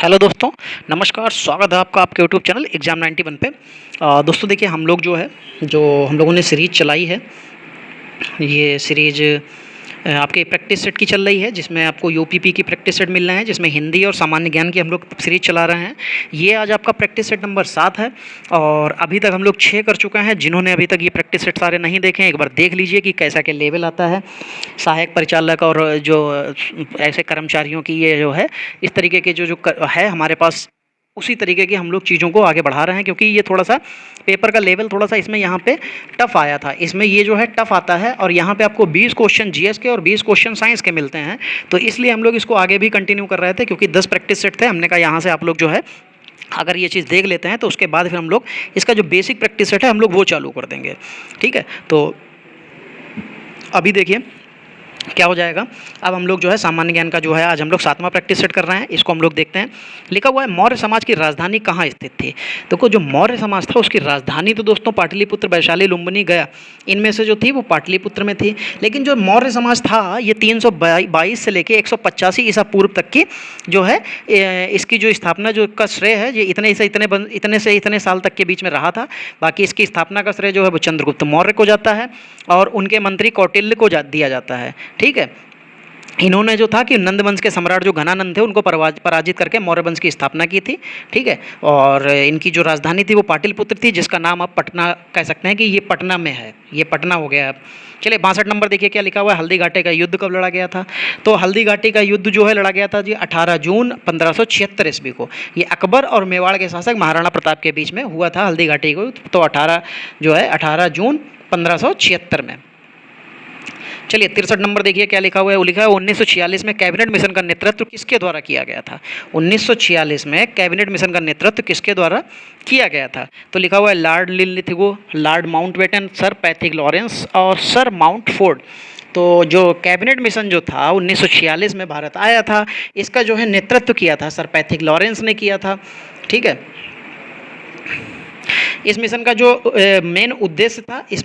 Hello दोस्तों, नमस्कार। स्वागत है आपका आपके यूट्यूब चैनल एग्ज़ाम 91 पे। दोस्तों देखिए, हम लोग जो हम लोगों ने सीरीज़ चलाई है, ये सीरीज़ आपके प्रैक्टिस सेट की चल रही है, जिसमें आपको यूपीपी की प्रैक्टिस सेट मिल रहे हैं, जिसमें हिंदी और सामान्य ज्ञान की हम लोग सीरीज़ चला रहे हैं। ये आज आपका प्रैक्टिस सेट नंबर 7 है और अभी तक हम लोग 6 कर चुके हैं। जिन्होंने अभी तक ये प्रैक्टिस सेट सारे नहीं देखे हैं, एक बार देख लीजिए कि कैसा क्या लेवल आता है। सहायक परिचालक और जो ऐसे कर्मचारियों की ये जो है, इस तरीके के जो है हमारे पास, उसी तरीके की हम लोग चीज़ों को आगे बढ़ा रहे हैं, क्योंकि ये थोड़ा सा पेपर का लेवल थोड़ा सा इसमें यहाँ पे टफ़ आया था। इसमें ये जो है टफ़ आता है और यहाँ पे आपको 20 क्वेश्चन जीएस के और 20 क्वेश्चन साइंस के मिलते हैं। तो इसलिए हम लोग इसको आगे भी कंटिन्यू कर रहे थे, क्योंकि 10 प्रैक्टिस सेट थे। हमने कहा यहाँ से आप लोग जो है अगर ये चीज़ देख लेते हैं तो उसके बाद फिर हम लोग इसका जो बेसिक प्रैक्टिस सेट है हम लोग वो चालू कर देंगे। ठीक है, तो अभी देखिए क्या हो जाएगा। अब हम लोग जो है सामान्य ज्ञान का जो है आज हम लोग 7वां प्रैक्टिस सेट कर रहे हैं। इसको हम लोग देखते हैं। लिखा हुआ है, मौर्य समाज की राजधानी कहाँ स्थित थी। देखो, जो मौर्य समाज था उसकी राजधानी तो दोस्तों पाटलिपुत्र, वैशाली, लुम्बिनी, गया, इनमें से जो थी वो पाटलिपुत्र में थी। लेकिन जो मौर्य समाज था ये 322 से लेके 185 ईसा पूर्व तक की जो है इसकी जो स्थापना जो का श्रेय है, ये इतने से इतने साल तक के बीच में रहा था। बाकी इसकी स्थापना का श्रेय जो है वो चंद्रगुप्त मौर्य को जाता है और उनके मंत्री कौटिल्य को दिया जाता है। ठीक है, इन्होंने जो था कि नंद वंश के सम्राट जो घनानंद थे उनको पराजित करके मौर्य वंश की स्थापना की थी। ठीक है, और इनकी जो राजधानी थी वो पाटलिपुत्र थी, जिसका नाम आप पटना कह सकते हैं कि ये पटना में है, ये पटना हो गया अब। चलिए 62 नंबर देखिए क्या लिखा हुआ है। हल्दी घाटी का युद्ध कब लड़ा गया था। तो हल्दी घाटी का युद्ध जो है लड़ा गया था जी 18 जून 1576 ईस्वी को। ये अकबर और मेवाड़ के शासक महाराणा प्रताप के बीच में हुआ था हल्दी घाटी को। तो 18 जून 1576 में। चलिए 63 नंबर देखिए क्या लिखा हुआ है। वो लिखा है 1946 में कैबिनेट मिशन का नेतृत्व किसके द्वारा किया गया था। 1946 में कैबिनेट मिशन का नेतृत्व किसके द्वारा किया गया था। तो लिखा हुआ है Lord Linlithgow, Lord Mountbatten, sir Pethick Lawrence और सर माउंटफोर्ड। तो जो कैबिनेट मिशन जो था 1946 में भारत आया था, इसका जो है नेतृत्व किया था सर पैथिक लॉरेंस ने किया था। ठीक है, इस मिशन का जो मेन उद्देश्य था, इस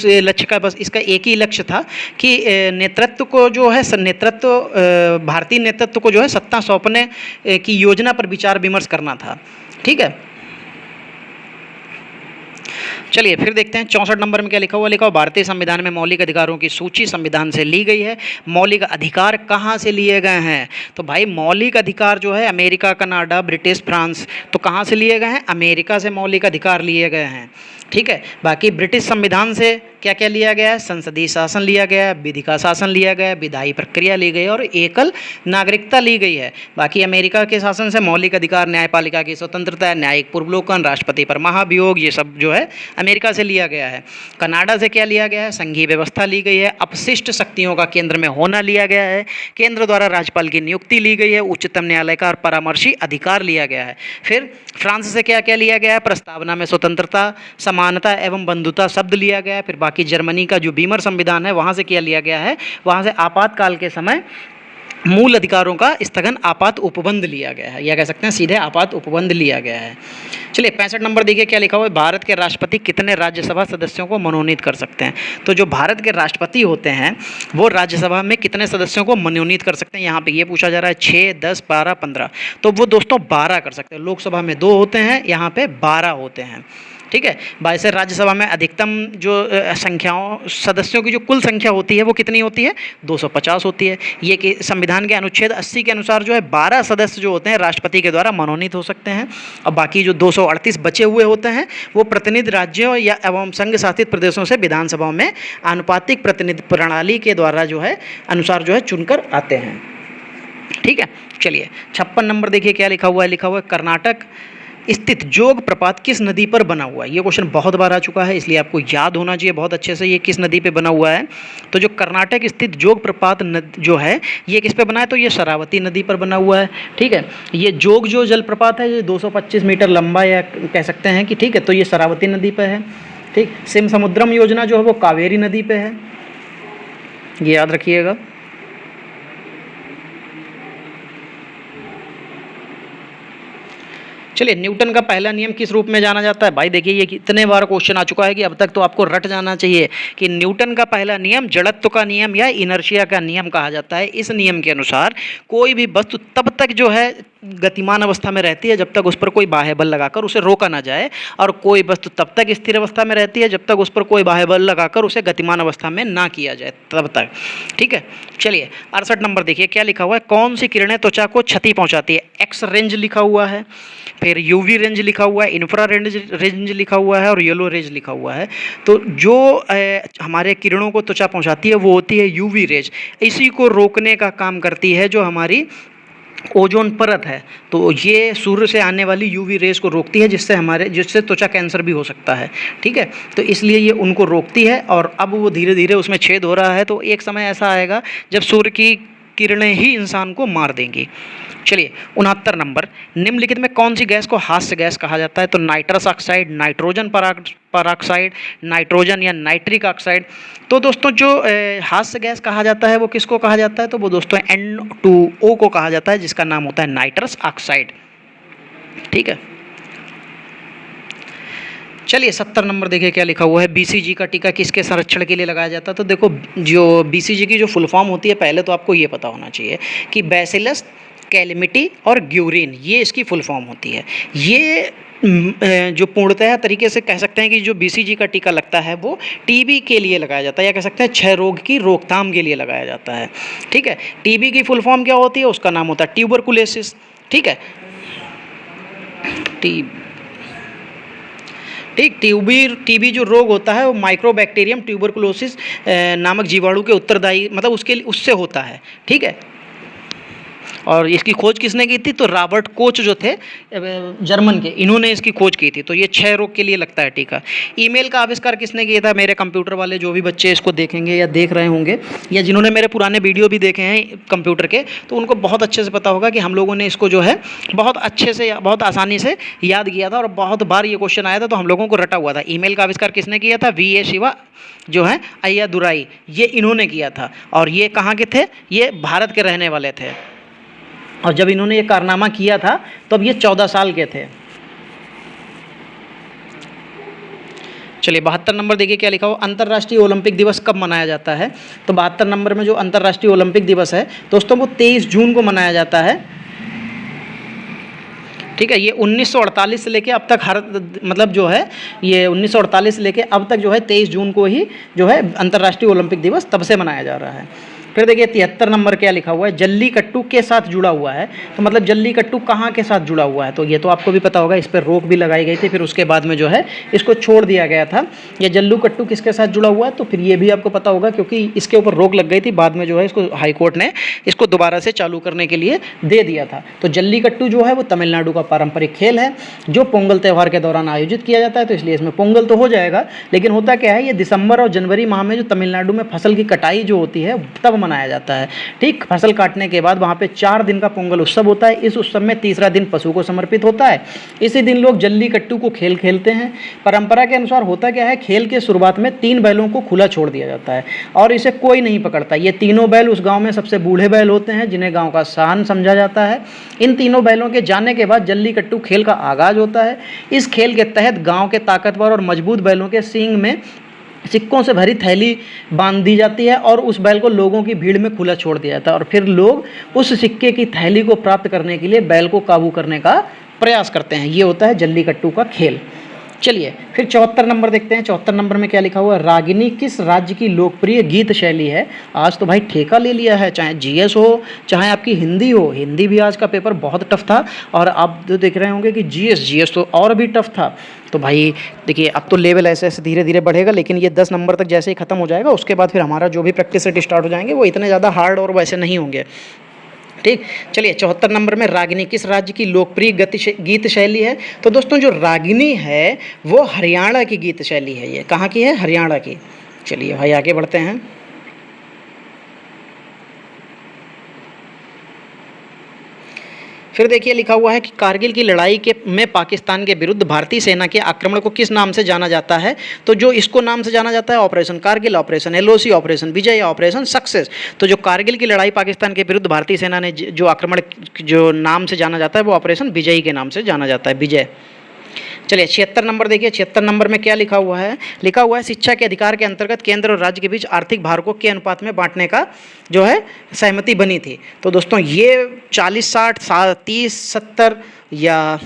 लक्ष्य का बस इसका एक ही लक्ष्य था कि नेतृत्व को जो है भारतीय नेतृत्व को जो है सत्ता सौंपने की योजना पर विचार विमर्श करना था। ठीक है, चलिए फिर देखते हैं 64 नंबर में क्या लिखा हुआ। लिखा हुआ भारतीय संविधान में मौलिक अधिकारों की सूची संविधान से ली गई है। मौलिक अधिकार कहाँ से लिए गए हैं। तो भाई मौलिक अधिकार जो है अमेरिका, कनाडा, ब्रिटिश, फ्रांस, तो कहाँ से लिए गए हैं, अमेरिका से मौलिक अधिकार लिए गए हैं। ठीक है, बाकी ब्रिटिश संविधान से क्या क्या लिया गया है, संसदीय शासन लिया गया है, विधि का शासन लिया गया है, विधायी प्रक्रिया ली गई और एकल नागरिकता ली गई है। बाकी अमेरिका के शासन से मौलिक अधिकार, न्यायपालिका की स्वतंत्रता, न्यायिक पूर्वलोकन, राष्ट्रपति पर महाभियोग, ये सब जो है अमेरिका से लिया गया है। कनाडा से क्या लिया गया है, संघीय व्यवस्था ली गई है, अपशिष्ट शक्तियों का केंद्र में होना लिया गया है, केंद्र द्वारा राज्यपाल की नियुक्ति ली गई है, उच्चतम न्यायालय का परामर्शी अधिकार लिया गया है। फिर फ्रांस से क्या क्या लिया गया है, प्रस्तावना में स्वतंत्रता, समानता एवं बंधुता शब्द लिया गया है। फिर बाकी जर्मनी का जो बीमर संविधान है वहाँ से क्या लिया गया है, वहाँ से आपातकाल के समय मूल अधिकारों का स्थगन आपात उपबंध लिया गया है, या कह सकते हैं सीधे आपात उपबंध लिया गया है। चलिए 65 नंबर देखिए क्या लिखा हुआ है। भारत के राष्ट्रपति कितने राज्यसभा सदस्यों को मनोनीत कर सकते हैं। तो जो भारत के राष्ट्रपति होते हैं वो राज्यसभा में कितने सदस्यों को मनोनीत कर सकते हैं। यहाँ पे ये पूछा जा रहा है 6, 10, 12, 15। तो वो दोस्तों 12 कर सकते हैं। लोकसभा में 2 होते हैं, यहाँ पे 12 होते हैं। ठीक है, वैसे राज्यसभा में अधिकतम जो सदस्यों की जो कुल संख्या होती है वो कितनी होती है, 250 होती है। ये कि संविधान के अनुच्छेद 80 के अनुसार जो है 12 सदस्य जो होते हैं राष्ट्रपति के द्वारा मनोनीत हो सकते हैं और बाकी जो 238 बचे हुए होते हैं वो प्रतिनिधि राज्यों या एवं संघ शासित प्रदेशों से विधानसभाओं में आनुपातिक प्रतिनिधि प्रणाली के द्वारा जो है अनुसार जो है चुनकर आते हैं। ठीक है, चलिए 56 नंबर देखिए क्या लिखा हुआ है। लिखा हुआ है कर्नाटक स्थित जोग प्रपात किस नदी पर बना हुआ है। ये क्वेश्चन बहुत बार आ चुका है, इसलिए आपको याद होना चाहिए बहुत अच्छे से ये किस नदी पे बना हुआ है। तो जो कर्नाटक स्थित जोग प्रपात जो है ये किस पे बना है, तो ये शरावती नदी पर बना हुआ है। ठीक है, ये जोग जो जलप्रपात है ये 225 मीटर लंबा या कह सकते हैं कि, ठीक है, तो ये शरावती नदी पे है। ठीक, सिम समुद्रम योजना जो है वो कावेरी नदी पे है, ये याद रखिएगा। चलिए न्यूटन का पहला नियम किस रूप में जाना जाता है। भाई देखिए ये कितने बार क्वेश्चन आ चुका है कि अब तक तो आपको रट जाना चाहिए कि न्यूटन का पहला नियम जड़त्व का नियम या इनर्शिया का नियम कहा जाता है। इस नियम के अनुसार कोई भी वस्तु तब तक जो है गतिमान अवस्था में रहती है जब तक उस पर कोई बाह्य बल लगाकर उसे रोका ना जाए, और कोई वस्तु तब तक स्थिर अवस्था में रहती है जब तक उस पर कोई बाह्य बल लगाकर उसे गतिमान अवस्था में ना किया जाए, तब तक। ठीक है, चलिए 68 नंबर देखिए क्या लिखा हुआ है, कौन सी किरणें त्वचा को क्षति पहुंचाती है। एक्स रेंज लिखा हुआ है, फिर यूवी रेंज लिखा हुआ है, इंफ्रा रेंज लिखा हुआ है, और येलो रेंज लिखा हुआ है। तो जो हमारे किरणों को त्वचा पहुंचाती है वो होती है यूवी रेज। इसी को रोकने का काम करती है जो हमारी ओजोन परत है। तो ये सूर्य से आने वाली यूवी रेज को रोकती है, जिससे त्वचा कैंसर भी हो सकता है। ठीक है, तो इसलिए ये उनको रोकती है, और अब वो धीरे धीरे उसमें छेद हो रहा है। तो एक समय ऐसा आएगा जब सूर्य की किरणें ही इंसान को मार देंगी। चलिए 69 नंबर, निम्नलिखित में कौन सी गैस को हास्य गैस कहा जाता है। तो नाइट्रस ऑक्साइड, नाइट्रोजन पराऑक्साइड, नाइट्रोजन या नाइट्रिक ऑक्साइड। तो दोस्तों जो हास्य गैस कहा जाता है वो किसको कहा जाता है, तो वो दोस्तों N2O को कहा जाता है, जिसका नाम होता है नाइट्रस ऑक्साइड। ठीक है, चलिए 70 नंबर देखिए क्या लिखा हुआ है, बीसीजी का टीका किसके संरक्षण के लिए लगाया जाता है। तो देखो जो बीसीजी की जो फुल फॉर्म होती है, पहले तो आपको ये पता होना चाहिए कि बैसिलस, कैलेमिटी और ग्यूरिन, ये इसकी फुल फॉर्म होती है। ये जो पूर्णतः तरीके से कह सकते हैं कि जो बीसीजी का टीका लगता है वो टीबी के लिए लगाया जाता है, या कह सकते हैं क्षय रोग की रोकथाम के लिए लगाया जाता है। ठीक है, टीबी की फुल फॉर्म क्या होती है, उसका नाम होता है ट्यूबरकुलोसिस। ठीक है, टीबी जो रोग होता है वो माइक्रोबैक्टीरियम ट्यूबरकुलोसिस नामक जीवाणु के उत्तरदायी, मतलब उससे होता है। ठीक है, और इसकी खोज किसने की थी, तो रॉबर्ट कोच जो थे जर्मन के, इन्होंने इसकी खोज की थी। तो ये क्षय रोग के लिए लगता है टीका। ईमेल का आविष्कार किसने किया था, मेरे कंप्यूटर वाले जो भी बच्चे इसको देखेंगे या देख रहे होंगे, या जिन्होंने मेरे पुराने वीडियो भी देखे हैं कंप्यूटर के, तो उनको बहुत अच्छे से पता होगा कि हम लोगों ने इसको जो है बहुत अच्छे से, बहुत आसानी से याद किया था, और बहुत बार ये क्वेश्चन आया था तो हम लोगों को रटा हुआ था। ईमेल का आविष्कार किसने किया था, VA शिवा जो है अय्यादुराई, ये इन्होंने किया था। और ये कहाँ के थे, ये भारत के रहने वाले थे, और जब इन्होंने ये कारनामा किया था तब ये 14 साल के थे। चलिए 72 नंबर देखिए क्या लिखा हो, अंतर्राष्ट्रीय ओलंपिक दिवस कब मनाया जाता है। तो 72 नंबर में जो अंतर्राष्ट्रीय ओलंपिक दिवस है दोस्तों, वो 23 जून को मनाया जाता है। ठीक है, ये 1948 से लेके अब तक मतलब जो है ये 1948 से लेके अब तक जो है 23 जून को ही जो है अंतर्राष्ट्रीय ओलंपिक दिवस तब से मनाया जा रहा है। फिर देखिए 73 नंबर क्या लिखा हुआ है, जल्लीकट्टू के साथ जुड़ा हुआ है। तो मतलब जल्लीकट्टू कहाँ के साथ जुड़ा हुआ है, तो ये तो आपको भी पता होगा, इस पर रोक भी लगाई गई थी, फिर उसके बाद में जो है इसको छोड़ दिया गया था। ये जल्लीकट्टू किसके साथ जुड़ा हुआ है, तो फिर ये भी आपको पता होगा, क्योंकि इसके ऊपर रोक लग गई थी, बाद में जो है इसको हाई कोर्ट ने इसको दोबारा से चालू करने के लिए दे दिया था। तो जल्लीकट्टू जो है वो तमिलनाडु का पारंपरिक खेल है जो पोंगल त्यौहार के दौरान आयोजित किया जाता है। तो इसलिए इसमें पोंगल तो हो जाएगा, लेकिन होता क्या है, ये दिसंबर और जनवरी माह में जो तमिलनाडु में फसल की कटाई जो होती है तब मनाया जाता है। ठीक, फसल काटने के बाद वहाँ पे 4 दिन का पोंगल उत्सव होता है। इस उत्सव में तीसरा दिन पशु को समर्पित होता है। इसी दिन लोग जल्लीकट्टू को खेल खेलते हैं। परंपरा के अनुसार होता क्या है, खेल के शुरुआत में 3 बैलों को खुला छोड़ दिया जाता है और इसे कोई नहीं पकड़ता। ये तीनों बैल उस गाँव में सबसे बूढ़े बैल होते हैं, जिन्हें गाँव का शान समझा जाता है। इन तीनों बैलों के जाने के बाद जल्लीकट्टू खेल का आगाज होता है। इस खेल के तहत गाँव के ताकतवर और मजबूत बैलों के सींग में सिक्कों से भरी थैली बांध दी जाती है और उस बैल को लोगों की भीड़ में खुला छोड़ दिया जाता है, और फिर लोग उस सिक्के की थैली को प्राप्त करने के लिए बैल को काबू करने का प्रयास करते हैं। ये होता है जल्लीकट्टू का खेल। चलिए फिर 74 नंबर देखते हैं। 74 नंबर में क्या लिखा हुआ है, रागिनी किस राज्य की लोकप्रिय गीत शैली है। आज तो भाई ठेका ले लिया है, चाहे जीएस हो चाहे आपकी हिंदी हो। हिंदी भी आज का पेपर बहुत टफ था, और आप जो देख रहे होंगे कि जीएस तो और भी टफ था। तो भाई देखिए अब तो लेवल ऐसे ऐसे धीरे धीरे बढ़ेगा, लेकिन ये 10 नंबर तक जैसे ही खत्म हो जाएगा उसके बाद फिर हमारा जो भी प्रैक्टिस सेट स्टार्ट हो जाएंगे वो इतने ज़्यादा हार्ड और वैसे नहीं होंगे। ठीक, चलिए 74 नंबर में रागिनी किस राज्य की लोकप्रिय गीत शैली है। तो दोस्तों जो रागिनी है वो हरियाणा की गीत शैली है। ये कहाँ की है, हरियाणा की। चलिए भाई आगे बढ़ते हैं। फिर देखिए लिखा हुआ है कि कारगिल की लड़ाई में पाकिस्तान के विरुद्ध भारतीय सेना के आक्रमण को किस नाम से जाना जाता है। तो जो इसको नाम से जाना जाता है operation Kargil, operation LOC, operation Vijay या ऑपरेशन सक्सेस। तो जो कारगिल की लड़ाई पाकिस्तान के विरुद्ध भारतीय सेना ने जो आक्रमण जो नाम से जाना जाता है वो ऑपरेशन विजय के नाम से जाना जाता है, विजय। चलिए 76 नंबर देखिए, 76 नंबर में क्या लिखा हुआ है? लिखा हुआ है शिक्षा के अधिकार के अंतर्गत केंद्र और राज्य के बीच आर्थिक भार को के अनुपात में बांटने का जो है सहमति बनी थी। तो दोस्तों ये 40-60, 30-70 या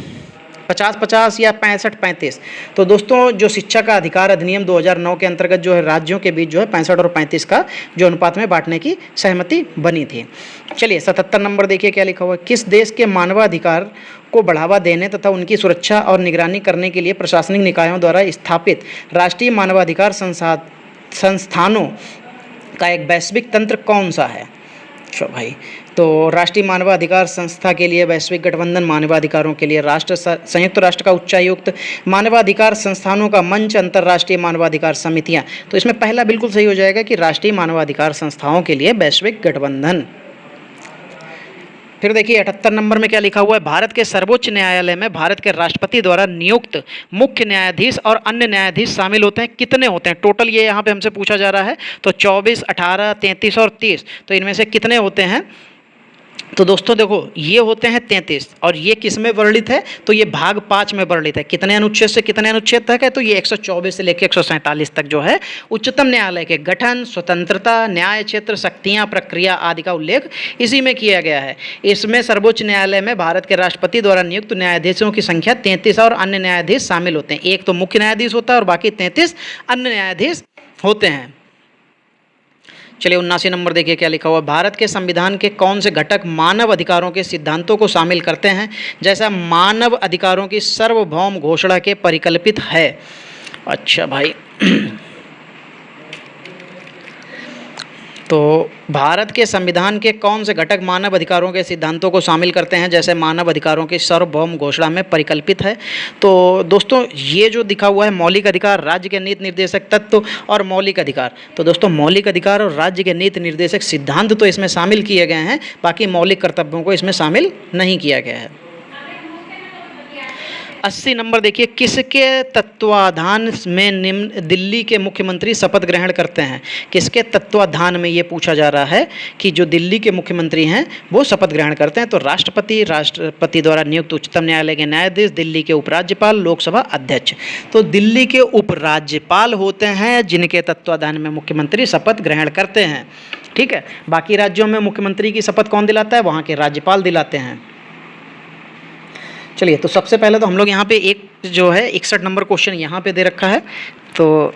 50-50 या 65-35। तो दोस्तों जो शिक्षा का अधिकार अधिनियम 2009 के अंतर्गत जो है राज्यों के बीच जो है 65 और 35 का जो अनुपात में बांटने की सहमति बनी थी। चलिए 77 नंबर देखिए क्या लिखा हुआ है? किस देश के मानवाधिकार को बढ़ावा देने तथा उनकी सुरक्षा और निगरानी करने के लिए प्रशासनिक निकायों द्वारा स्थापित राष्ट्रीय मानवाधिकार संस्थानों का एक वैश्विक तंत्र कौन सा है? अच्छा भाई, तो राष्ट्रीय मानवाधिकार संस्था के लिए वैश्विक गठबंधन, मानवाधिकारों के लिए संयुक्त राष्ट्र का उच्चायुक्त, मानवाधिकार संस्थानों का मंच, अंतर्राष्ट्रीय मानवाधिकार समितियां। तो इसमें पहला बिल्कुल सही हो जाएगा कि राष्ट्रीय मानवाधिकार संस्थाओं के लिए वैश्विक गठबंधन। फिर देखिए 78 नंबर में क्या लिखा हुआ है? भारत के सर्वोच्च न्यायालय में भारत के राष्ट्रपति द्वारा नियुक्त मुख्य न्यायाधीश और अन्य न्यायाधीश शामिल होते हैं। कितने होते हैं टोटल? ये यहाँ पे हमसे पूछा जा रहा है। तो 24, 18, 33 और 30। तो इनमें से कितने होते हैं? तो दोस्तों देखो ये होते हैं 33 और ये किस में वर्णित है? तो ये भाग 5 में वर्णित है। कितने अनुच्छेद से कितने अनुच्छेद तक है? तो ये 124 से लेकर 147 तक जो है उच्चतम न्यायालय के गठन, स्वतंत्रता, न्याय क्षेत्र, शक्तियां, प्रक्रिया आदि का उल्लेख इसी में किया गया है। इसमें सर्वोच्च न्यायालय में भारत के राष्ट्रपति द्वारा नियुक्त न्यायाधीशों की संख्या 33 और अन्य न्यायाधीश शामिल होते हैं। एक तो मुख्य न्यायाधीश होता है और बाकी 33 अन्य न्यायाधीश होते हैं। चलिए 79 नंबर देखिए क्या लिखा हुआ? भारत के संविधान के कौन से घटक मानव अधिकारों के सिद्धांतों को शामिल करते हैं जैसा मानव अधिकारों की सार्वभौम घोषणा के परिकल्पित है? अच्छा भाई तो भारत के संविधान के कौन से घटक मानव अधिकारों के सिद्धांतों को शामिल करते हैं जैसे मानव अधिकारों की सार्वभौम घोषणा में परिकल्पित है? तो दोस्तों ये जो दिखा हुआ है मौलिक अधिकार, राज्य के नीति निर्देशक तत्व और मौलिक अधिकार। तो दोस्तों मौलिक अधिकार और राज्य के नीति निर्देशक सिद्धांत तो इसमें शामिल किए गए हैं, बाकी मौलिक कर्तव्यों को इसमें शामिल नहीं किया गया है। 80 नंबर देखिए, किसके तत्वाधान में निम्न दिल्ली के मुख्यमंत्री शपथ ग्रहण करते हैं? किसके तत्वाधान में ये पूछा जा रहा है कि जो दिल्ली के मुख्यमंत्री हैं वो शपथ ग्रहण करते हैं? तो राष्ट्रपति द्वारा नियुक्त उच्चतम न्यायालय के न्यायाधीश, दिल्ली के उपराज्यपाल, लोकसभा अध्यक्ष। तो दिल्ली के उपराज्यपाल होते हैं जिनके तत्वाधान में मुख्यमंत्री शपथ ग्रहण करते हैं। ठीक है, बाकी राज्यों में मुख्यमंत्री की शपथ कौन दिलाता है? वहाँ के राज्यपाल दिलाते हैं। चलिए तो सबसे पहले तो हम लोग यहाँ पे एक जो है 61 नंबर क्वेश्चन यहाँ पे दे रखा है, तो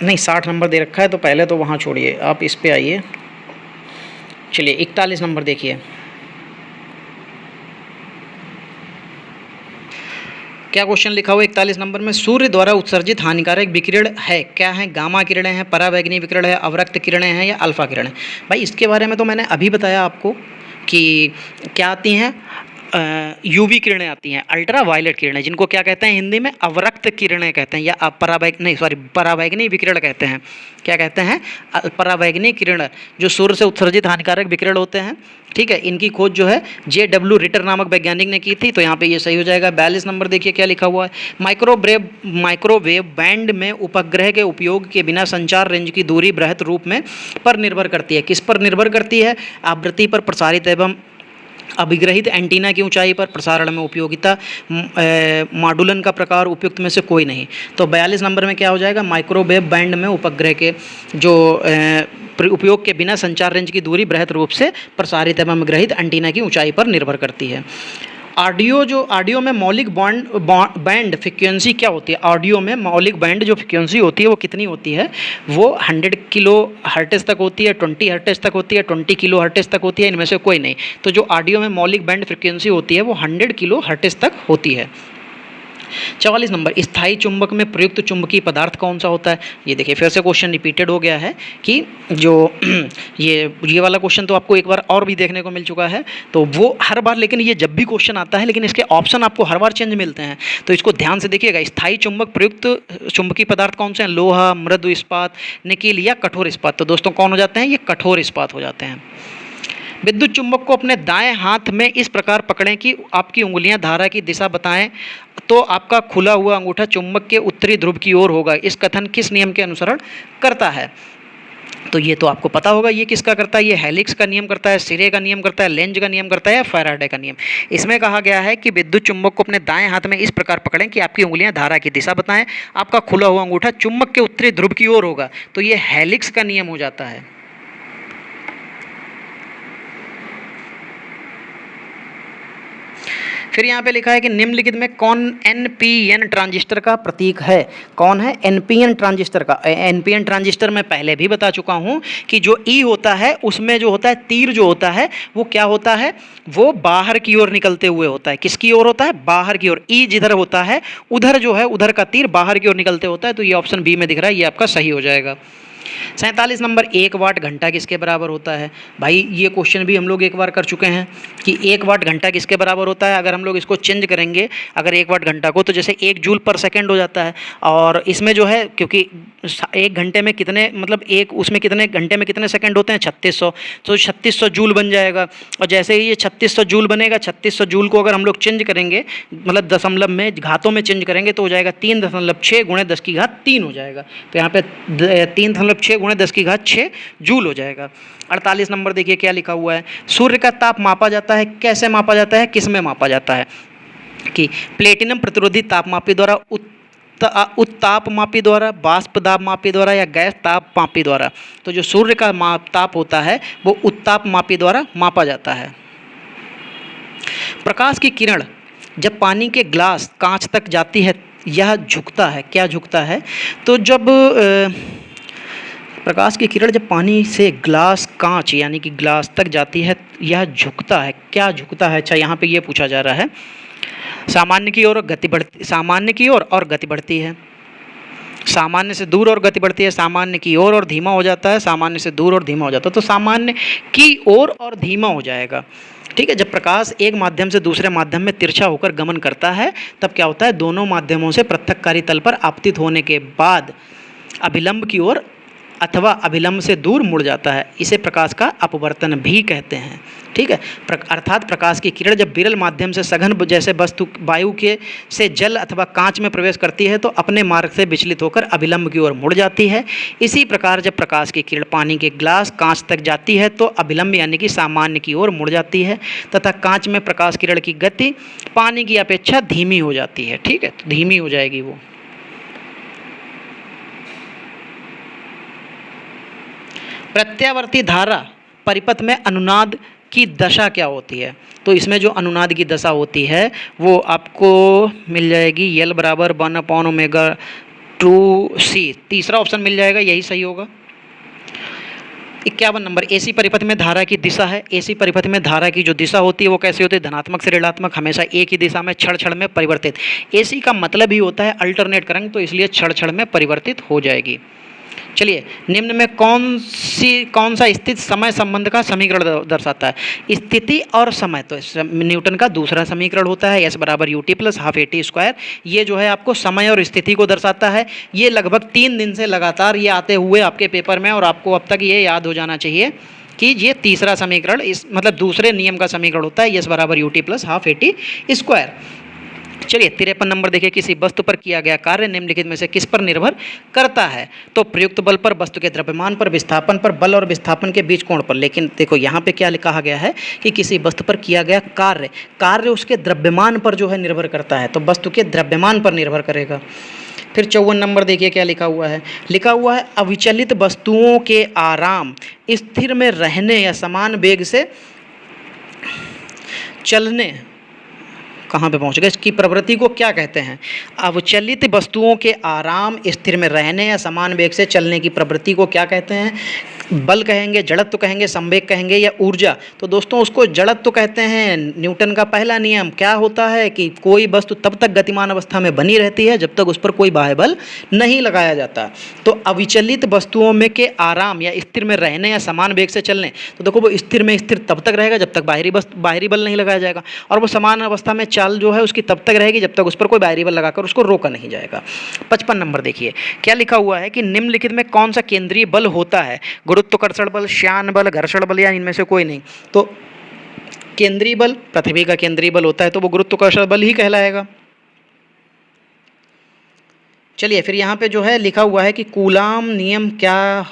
नहीं 60 नंबर दे रखा है, तो पहले तो वहाँ छोड़िए, आप इस पे आइए। चलिए 41 नंबर देखिए क्या क्वेश्चन लिखा हुआ है 41 नंबर में? सूर्य द्वारा उत्सर्जित हानिकारक विकिरण है क्या है? गामा किरणें हैं, परावैंगनी विकिरण है, अवरक्त किरणें हैं या अल्फा किरणें? भाई इसके बारे में तो मैंने अभी बताया आपको कि क्या आती हैं, यूवी किरणें आती हैं, अल्ट्रा वायलेट किरणें, जिनको क्या कहते हैं हिंदी में? अवरक्त किरणें कहते हैं, या परावैंगनी विकिरण कहते हैं। क्या कहते हैं? परावैंगनी किरण, जो सूर्य से उत्सर्जित हानिकारक विकिरण होते हैं। ठीक है, इनकी खोज जो है J.W. रिटर नामक वैज्ञानिक ने की थी, तो यहाँ पे ये सही हो जाएगा। 42 नंबर देखिए क्या लिखा हुआ है? माइक्रोवेव बैंड में उपग्रह के उपयोग के बिना संचार रेंज की दूरी बृहत रूप में पर निर्भर करती है। किस पर निर्भर करती है? आवृत्ति पर, प्रसारित एवं अभिग्रहित एंटीना की ऊंचाई पर, प्रसारण में उपयोगिता, मॉडुलन का प्रकार, उपयुक्त में से कोई नहीं। तो 42 नंबर में क्या हो जाएगा? माइक्रोवेव बैंड में उपग्रह के जो उपयोग के बिना संचार रेंज की दूरी बृहत रूप से प्रसारित एवं अभिग्रहित एंटीना की ऊंचाई पर निर्भर करती है। ऑडियो में मौलिक बैंड फ्रिक्वेंसी क्या होती है? ऑडियो में मौलिक बैंड जो फ्रिक्वेंसी होती है वो कितनी होती है? वो 100 किलो हर्ट्ज तक होती है, 20 हर्ट्ज तक होती है, 20 किलो हर्ट्ज तक होती है, इनमें से कोई नहीं। तो जो ऑडियो में मौलिक बैंड फ्रिक्वेंसी होती है वो 100 किलो हर्ट्ज तक होती है। 44 नंबर, स्थायी चुंबक में प्रयुक्त चुंबकीय पदार्थ कौन सा होता है? ये देखिए फिर से क्वेश्चन रिपीटेड हो गया है कि जो ये वाला क्वेश्चन तो आपको एक बार और भी देखने को मिल चुका है, तो वो हर बार, लेकिन ये जब भी क्वेश्चन आता है लेकिन इसके ऑप्शन आपको हर बार चेंज मिलते हैं, तो इसको ध्यान से देखिएगा। स्थायी चुंबक प्रयुक्त चुंबकीय पदार्थ कौन से हैं? लोहा, मृदु इस्पात, निकेल या कठोर इस्पात। तो दोस्तों कौन हो जाते हैं? ये कठोर इस्पात हो जाते हैं। विद्युत चुंबक को अपने दाएं हाथ में इस प्रकार पकड़ें कि आपकी उंगलियां धारा की दिशा बताएं, तो आपका खुला हुआ अंगूठा चुंबक के उत्तरी ध्रुव की ओर होगा। इस कथन किस नियम के अनुसरण करता है? तो ये तो आपको पता होगा ये किसका करता है, ये हेलिक्स का नियम करता है, सिरे का नियम करता है, लेंज का नियम करता है या फैराडे का नियम। इसमें कहा गया है कि विद्युत चुंबक को अपने दाएं हाथ में इस प्रकार पकड़ें कि आपकी उंगलियां धारा की दिशा बताएं, आपका खुला हुआ अंगूठा चुंबक के उत्तरी ध्रुव की ओर होगा। तो ये हेलिक्स का नियम हो जाता है। फिर यहाँ पे लिखा है कि निम्नलिखित में कौन एनपीएन ट्रांजिस्टर का प्रतीक है। कौन है एनपीएन ट्रांजिस्टर का। एनपीएन ट्रांजिस्टर मैं पहले भी बता चुका हूँ कि जो ई होता है उसमें जो होता है तीर जो होता है वो क्या होता है, वो बाहर की ओर निकलते हुए होता है। किसकी ओर होता है, बाहर की ओर। ई जिधर होता है उधर जो है उधर का तीर बाहर की ओर निकलते होता है। तो ये ऑप्शन बी में दिख रहा है, ये आपका सही हो जाएगा। 47 नंबर, 1 वाट घंटा किसके बराबर होता है। भाई ये क्वेश्चन भी हम लोग एक बार कर चुके हैं कि 1 वाट घंटा किसके बराबर होता है। अगर हम लोग इसको चेंज करेंगे, अगर 1 वाट घंटा को, तो जैसे 1 जूल पर सेकंड हो जाता है। और इसमें जो है क्योंकि 1 घंटे में कितने, मतलब एक उसमें कितने घंटे में कितने सेकंड होते हैं, 3600, तो 3600 जूल बन जाएगा। और जैसे ही ये 3600 जूल बनेगा, 3600 जूल को अगर हम लोग चेंज करेंगे, मतलब दशमलव में घातों में चेंज करेंगे तो हो जाएगा 3.6 गुणे 10 की घात 3 हो जाएगा। तो यहाँ पे 3.6 गुणे 10 की घात 6 जूल हो जाएगा। 48 नंबर देखिए क्या लिखा हुआ है। सूर्य का ताप मापा जाता है, कैसे मापा जाता है, किस में मापा जाता है। कि प्लेटिनम प्रतिरोधी तापमापी द्वारा, उत्ताप मापी द्वारा, बाष्प दाब मापी द्वारा या गैस ताप मापी द्वारा। तो जो सूर्य का ताप होता है वो उत्ताप मापी द्वारा मापा जाता है। प्रकाश की किरण जब पानी के ग्लास कांच तक जाती है यह झुकता है, क्या झुकता है। तो जब प्रकाश की किरण जब पानी से ग्लास कांच यानी कि ग्लास तक जाती है यह झुकता है, क्या झुकता है। अच्छा यहाँ पे ये पूछा जा रहा है, सामान्य की ओर गति बढ़ती, सामान्य की ओर और गति बढ़ती है, सामान्य से दूर और गति बढ़ती है, सामान्य की ओर और धीमा हो जाता है, सामान्य से दूर और धीमा हो जाता है। तो सामान्य की ओर और धीमा हो जाएगा। ठीक है, जब प्रकाश एक माध्यम से दूसरे माध्यम में तिरछा होकर गमन करता है तब क्या होता है, दोनों माध्यमों से पृथककारी तल पर आपतित होने के बाद अभिलंब की ओर अथवा अभिलंब से दूर मुड़ जाता है। इसे प्रकाश का अपवर्तन भी कहते हैं। ठीक है, अर्थात प्रकाश की किरण जब विरल माध्यम से सघन जैसे वस्तु वायु के से जल अथवा कांच में प्रवेश करती है तो अपने मार्ग से विचलित होकर अभिलंब की ओर मुड़ जाती है। इसी प्रकार जब प्रकाश की किरण पानी के ग्लास कांच तक जाती है तो अभिलंब यानी कि सामान्य की ओर मुड़ जाती है तथा कांच में प्रकाश किरण की गति पानी की अपेक्षा धीमी हो जाती है। ठीक है, तो धीमी हो जाएगी वो। प्रत्यावर्ती धारा परिपथ में अनुनाद की दशा क्या होती है। तो इसमें जो अनुनाद की दशा होती है वो आपको मिल जाएगी यल बराबर 1/ω2c, तीसरा ऑप्शन मिल जाएगा, यही सही होगा। 51 नंबर, एसी परिपथ में धारा की दिशा है। एसी परिपथ में धारा की जो दिशा होती है वो कैसे होती है, धनात्मक से ऋणात्मक, हमेशा एक ही दिशा में क्षण क्षण में परिवर्तित। एसी का मतलब ही होता है अल्टरनेट करंट, तो इसलिए क्षण क्षण में परिवर्तित हो जाएगी। चलिए, निम्न में कौन सा स्थिति समय संबंध का समीकरण दर्शाता है। स्थिति और समय, तो न्यूटन का दूसरा समीकरण होता है S बराबर ut plus half AT square. ये जो है आपको समय और स्थिति को दर्शाता है। ये लगभग 3 दिन से लगातार ये आते हुए आपके पेपर में, और आपको अब तक ये याद हो जाना चाहिए कि ये तीसरा समीकरण इस मतलब दूसरे नियम का समीकरण होता है S बराबर ut plus half AT square. चलिए 53 नंबर देखिए, किसी वस्तु पर किया गया कार्य निम्नलिखित में से किस पर निर्भर करता है। तो प्रयुक्त बल पर, वस्तु के द्रव्यमान पर, विस्थापन पर, बल और विस्थापन के बीच कोण पर। लेकिन देखो यहाँ पे क्या कहा गया है कि किसी वस्तु पर किया गया कार्य उसके द्रव्यमान पर जो है निर्भर करता है, तो वस्तु के द्रव्यमान पर निर्भर करेगा। फिर 54 नंबर देखिए क्या लिखा हुआ है। लिखा हुआ है अविचलित वस्तुओं के आराम, स्थिर में रहने या समान वेग से चलने, कहाँ पे पहुँच गए, इसकी प्रवृत्ति को क्या कहते हैं। अविचलित वस्तुओं के आराम, स्थिर में रहने या समान वेग से चलने की प्रवृत्ति को क्या कहते हैं। बल कहेंगे, जड़त्व कहेंगे, संवेग कहेंगे या ऊर्जा। तो दोस्तों उसको जड़त्व कहते हैं। न्यूटन का पहला नियम क्या होता है कि कोई वस्तु तब तक गतिमान अवस्था में बनी रहती है जब तक उस पर कोई बाह्य बल नहीं लगाया जाता। तो अविचलित वस्तुओं में के आराम या स्थिर में रहने या समान वेग से चलने, तो देखो वो स्थिर में स्थिर तब तक रहेगा जब तक बाहरी बल नहीं लगाया जाएगा, और वो समान अवस्था में चाल जो है उसकी तब तक रहेगी जब तक उस पर कोई बाहरी बल लगाकर उसको रोका नहीं जाएगा। 55 नंबर देखिए क्या लिखा हुआ है कि निम्नलिखित में कौन सा केंद्रीय बल होता है। गुरुत्वाकर्षण बल, श्यान बल, घर्षण बल या इनमें से कोई नहीं। तो केंद्रीय बल, पृथ्वी का केंद्रीय बल होता है तो वो गुरुत्वाकर्षण बल ही कहलाएगा। चलिए फिर यहाँ पे जो है लिखा हुआ है कि कूलाम नियम क्या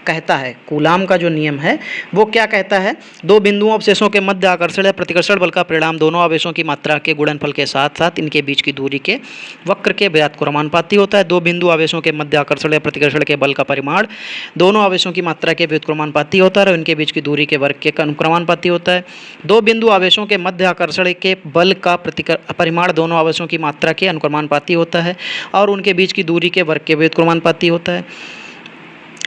कहता है, कूलाम का जो नियम है वो क्या कहता है, दो बिंदुओं अवशेषों के मध्य आकर्षण या प्रतिकर्षण बल का परिणाम दोनों आवेशों की मात्रा के गुणनफल के साथ साथ इनके बीच की दूरी के वक्र के व्युत्क्रमानुपाती होता है। दो बिंदु आवेशों के मध्य आकर्षण या प्रतिकर्षण के बल का परिमाण दोनों आवेशों की मात्रा के व्युत्क्रमानुपाती होता है और इनके बीच की दूरी के वर्ग के अनुक्रमानुपाती होता है। दो बिंदु आवेशों के मध्य आकर्षण के बल का परिमाण दोनों आवेशों की मात्रा के अनुक्रमानुपाती होता है और उनके बीच की दूरी के वर्ग के व्युत्क्रमानुपाती होता है।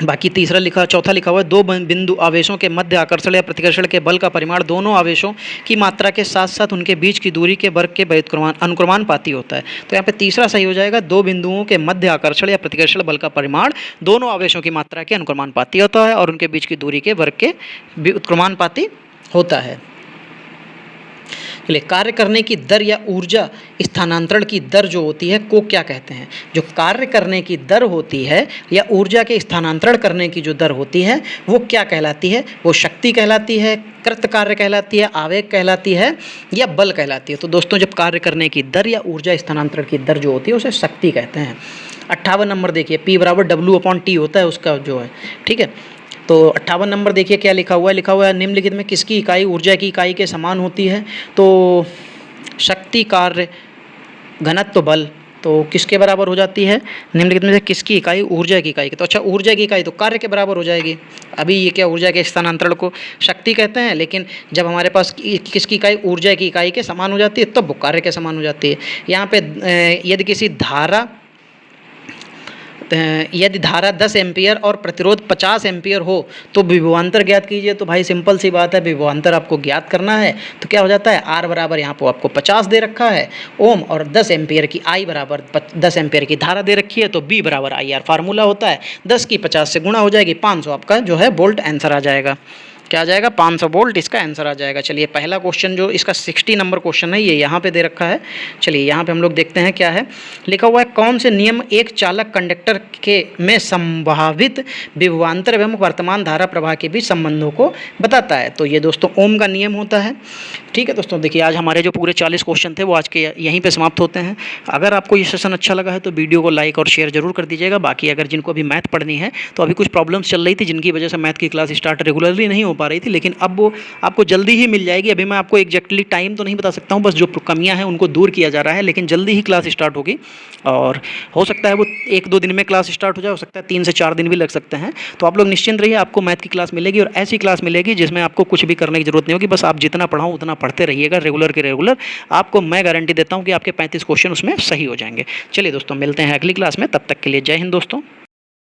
बाकी चौथा लिखा हुआ है, दो बिंदु आवेशों के मध्य आकर्षण या प्रतिकर्षण के बल का परिमाण दोनों आवेशों की मात्रा के साथ साथ उनके बीच की दूरी के वर्ग के अनुक्रमानुपाती होता है। तो यहाँ पे तीसरा सही हो जाएगा, दो बिंदुओं के मध्य आकर्षण या प्रतिकर्षण बल का परिमाण दोनों आवेशों की मात्रा के अनुक्रमानुपाती होता है और उनके बीच की दूरी के वर्ग के व्युत्क्रमानुपाती होता है। कार्य करने की दर या ऊर्जा स्थानांतरण की दर जो होती है को क्या कहते हैं? जो कार्य करने की दर होती है या ऊर्जा के स्थानांतरण करने की जो दर होती है वो क्या कहलाती है? वो शक्ति कहलाती है, कृत कार्य कहलाती है, आवेग कहलाती है या बल कहलाती है? तो दोस्तों जब कार्य करने की दर या ऊर्जा स्थानांतरण की दर जो होती है उसे शक्ति कहते हैं। 58 नंबर देखिए, P बराबर W/T होता है उसका जो है, ठीक है। तो 58 नंबर देखिए क्या लिखा हुआ है, निम्नलिखित में किसकी इकाई ऊर्जा की इकाई के समान होती है? तो शक्ति, कार्य, घनत्व, बल तो किसके बराबर हो जाती है? निम्नलिखित में से किसकी इकाई ऊर्जा की इकाई की? तो अच्छा, ऊर्जा की इकाई तो कार्य के बराबर हो जाएगी। अभी ये क्या, ऊर्जा के स्थानांतरण को शक्ति कहते हैं, लेकिन जब हमारे पास किसकी इकाई ऊर्जा की इकाई के समान हो जाती है तब वो कार्य के समान हो जाती है। यहाँ पे यदि किसी धारा यदि धारा 10 एम्पियर और प्रतिरोध 50 एम्पियर हो तो विभवांतर ज्ञात कीजिए। तो भाई सिंपल सी बात है, विभवांतर आपको ज्ञात करना है तो क्या हो जाता है, R बराबर यहाँ पर आपको 50 दे रखा है ओम और 10 एम्पियर की I बराबर 10 एम्पियर की धारा दे रखी है तो B बराबर IR फार्मूला होता है, 10 की 50 से गुणा हो जाएगी, 500 आपका जो है वोल्ट आंसर आ जाएगा। क्या आ जाएगा? 500 वोल्ट इसका आंसर आ जाएगा। चलिए पहला क्वेश्चन जो इसका 60 नंबर क्वेश्चन है ये यहाँ पे दे रखा है। चलिए यहाँ पे हम लोग देखते हैं क्या है लिखा हुआ है, कौन से नियम एक चालक कंडक्टर के में संभावित विभवांतर एवं वर्तमान धारा प्रवाह के बीच संबंधों को बताता है? तो ये दोस्तों ओम का नियम होता है। ठीक है दोस्तों, देखिए आज हमारे जो पूरे 40 क्वेश्चन थे वो आज के यहीं पर समाप्त होते हैं। अगर आपको ये सेशन अच्छा लगा है तो वीडियो को लाइक और शेयर जरूर कर दीजिएगा। बाकी अगर जिनको अभी मैथ पढ़नी है तो अभी कुछ प्रॉब्लम्स चल रही थी जिनकी वजह से मैथ की क्लास स्टार्ट रेगुलरली नहीं हो पा रही थी, लेकिन अब वो आपको जल्दी ही मिल जाएगी। अभी मैं आपको एग्जैक्टली टाइम तो नहीं बता सकता हूँ, बस जो कमियां हैं उनको दूर किया जा रहा है, लेकिन जल्दी ही क्लास स्टार्ट होगी और हो सकता है वो 1-2 दिन में क्लास स्टार्ट हो जाए, हो सकता है 3 से 4 दिन भी लग सकते हैं। तो आप लोग निश्चिंत रहिए, आपको मैथ की क्लास मिलेगी और ऐसी क्लास मिलेगी जिसमें आपको कुछ भी करने की जरूरत नहीं होगी, बस आप जितना पढ़ाओ उतना पढ़ते रहिएगा रेगुलर के रेगुलर। आपको मैं गारंटी देता हूँ कि आपके 35 क्वेश्चन उसमें सही हो जाएंगे। चलिए दोस्तों मिलते हैं अगली क्लास में, तब तक के लिए जय हिंद दोस्तों।